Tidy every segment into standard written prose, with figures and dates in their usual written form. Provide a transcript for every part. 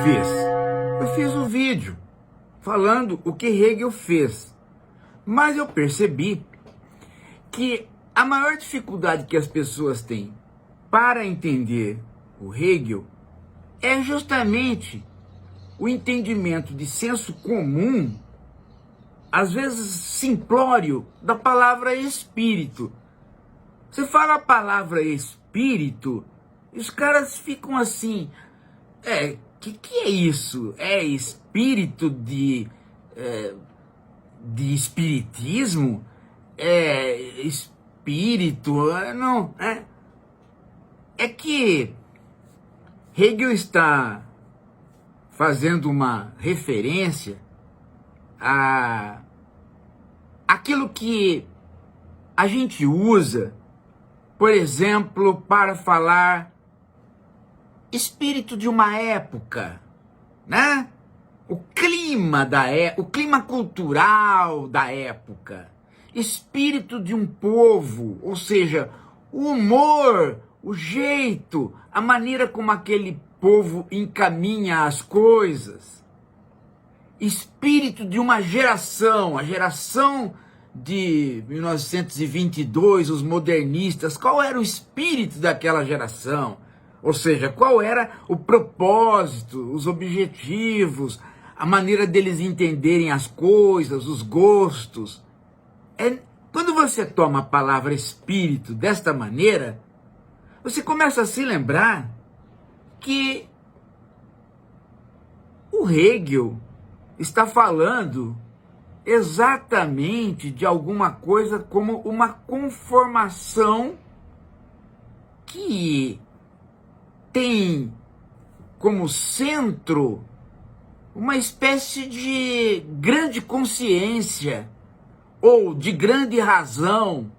fez? Eu fiz um vídeo falando o que Hegel fez, mas eu percebi que a maior dificuldade que as pessoas têm para entender o Hegel é justamente o entendimento de senso comum, às vezes simplório, da palavra espírito. Você fala a palavra espírito, e os caras ficam assim, que é isso? É espírito de espiritismo? É espírito? Não, é que Hegel está fazendo uma referência a aquilo que a gente usa, por exemplo, para falar espírito de uma época, né? O clima o clima cultural da época, espírito de um povo, ou seja, o humor, o jeito, a maneira como aquele povo encaminha as coisas, espírito de uma geração, a geração de 1922, os modernistas. Qual era o espírito daquela geração? Ou seja, qual era o propósito, os objetivos, a maneira deles entenderem as coisas, os gostos. Quando você toma a palavra espírito desta maneira, você começa a se lembrar que o Hegel está falando exatamente de alguma coisa como uma conformação que tem como centro uma espécie de grande consciência ou de grande razão,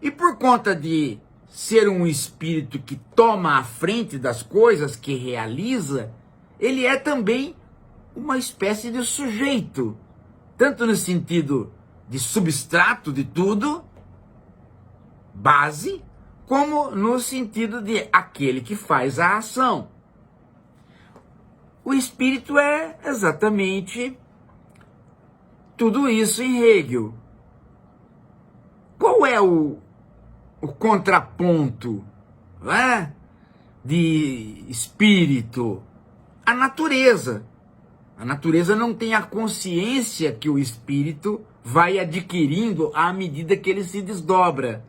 e por conta de ser um espírito que toma a frente das coisas, que realiza, ele é também uma espécie de sujeito, tanto no sentido de substrato de tudo, base, como no sentido de aquele que faz a ação. O espírito é exatamente tudo isso em Hegel. Qual é o contraponto, de espírito? A natureza. A natureza não tem a consciência que o espírito vai adquirindo à medida que ele se desdobra.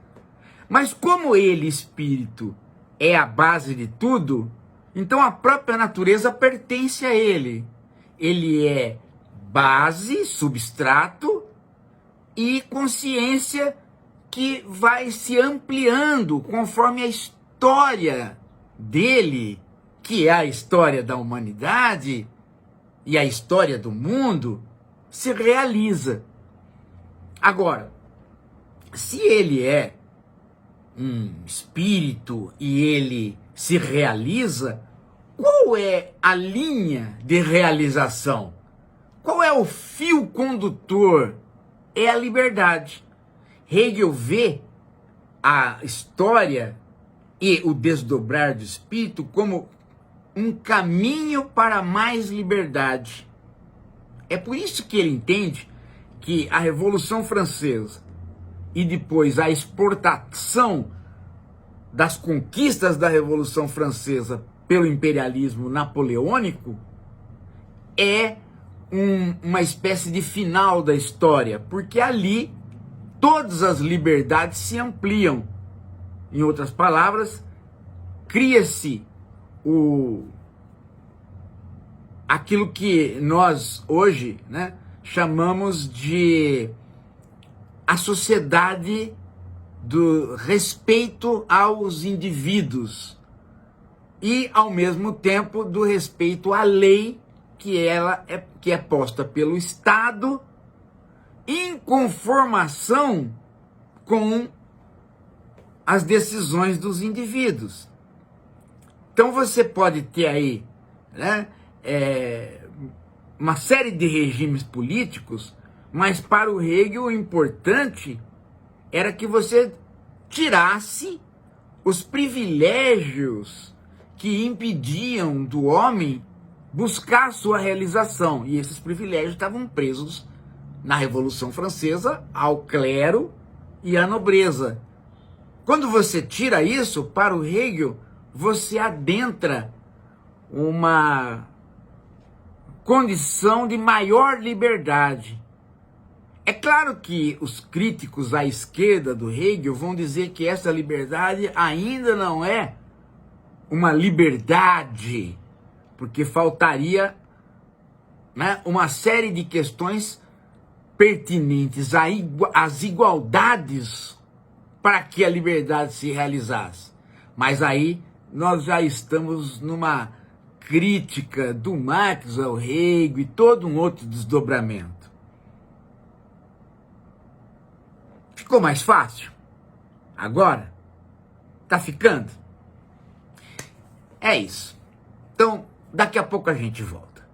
Mas como ele, espírito, é a base de tudo, então a própria natureza pertence a ele. Ele é base, substrato e consciência que vai se ampliando conforme a história dele, que é a história da humanidade e a história do mundo, se realiza. Agora, se ele é um espírito e ele se realiza, qual é a linha de realização? Qual é o fio condutor? É a liberdade. Hegel vê a história e o desdobrar do espírito como um caminho para mais liberdade. É por isso que ele entende que a Revolução Francesa e depois a exportação das conquistas da Revolução Francesa pelo imperialismo napoleônico é uma espécie de final da história, porque ali todas as liberdades se ampliam. Em outras palavras, cria-se aquilo que nós hoje, chamamos de a sociedade do respeito aos indivíduos e, ao mesmo tempo, do respeito à lei que é posta pelo Estado em conformação com as decisões dos indivíduos. Então você pode ter aí uma série de regimes políticos, mas para o Hegel o importante era que você tirasse os privilégios que impediam do homem buscar sua realização. E esses privilégios estavam presos na Revolução Francesa ao clero e à nobreza. Quando você tira isso, para o Hegel, você adentra uma condição de maior liberdade. É claro que os críticos à esquerda do Hegel vão dizer que essa liberdade ainda não é uma liberdade, porque faltaria, né, uma série de questões pertinentes às igualdades para que a liberdade se realizasse. Mas aí nós já estamos numa crítica do Marx ao Hegel e todo um outro desdobramento. Ficou mais fácil? Agora? Tá ficando? É isso. Então, daqui a pouco a gente volta.